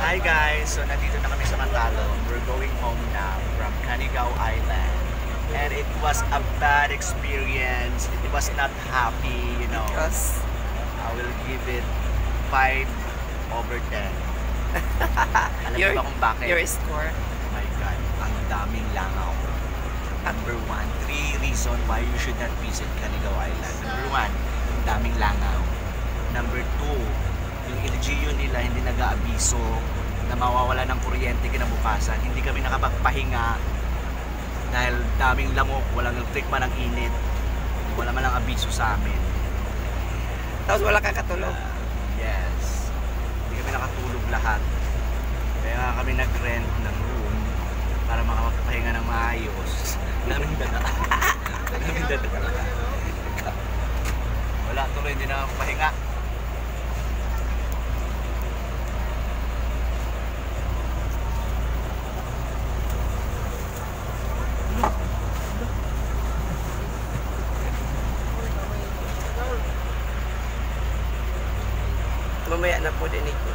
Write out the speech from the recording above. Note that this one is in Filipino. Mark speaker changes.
Speaker 1: Hi guys! So nandito na kami sa Mantalong. We're going home now from Canigao Island. And it was a bad experience. It was not happy, you know.
Speaker 2: Because
Speaker 1: I will give it 5/10. Alam mo ba kung bakit?
Speaker 2: your score.
Speaker 1: Oh my God, ang daming langaw. Number 1, 3 reason why you should not visit Canigao Island. Number 1, ang daming langaw. Number 2, yung LGU nila hindi nag-aabiso na mawawala ng kuryente kinabukasan. Hindi kami nakapagpahinga dahil daming lamok, walang electric man ang init. Wala man ang abiso sa amin.
Speaker 2: Tapos wala kakatulog.
Speaker 1: Yes. Hindi kami nakatulog lahat. Kaya kami nag-rent ng room para makapagpahinga ng maayos. Daming dada. Daming dada talaga. Wala, tuloy hindi na pahinga.
Speaker 2: Mamaya na po din ito.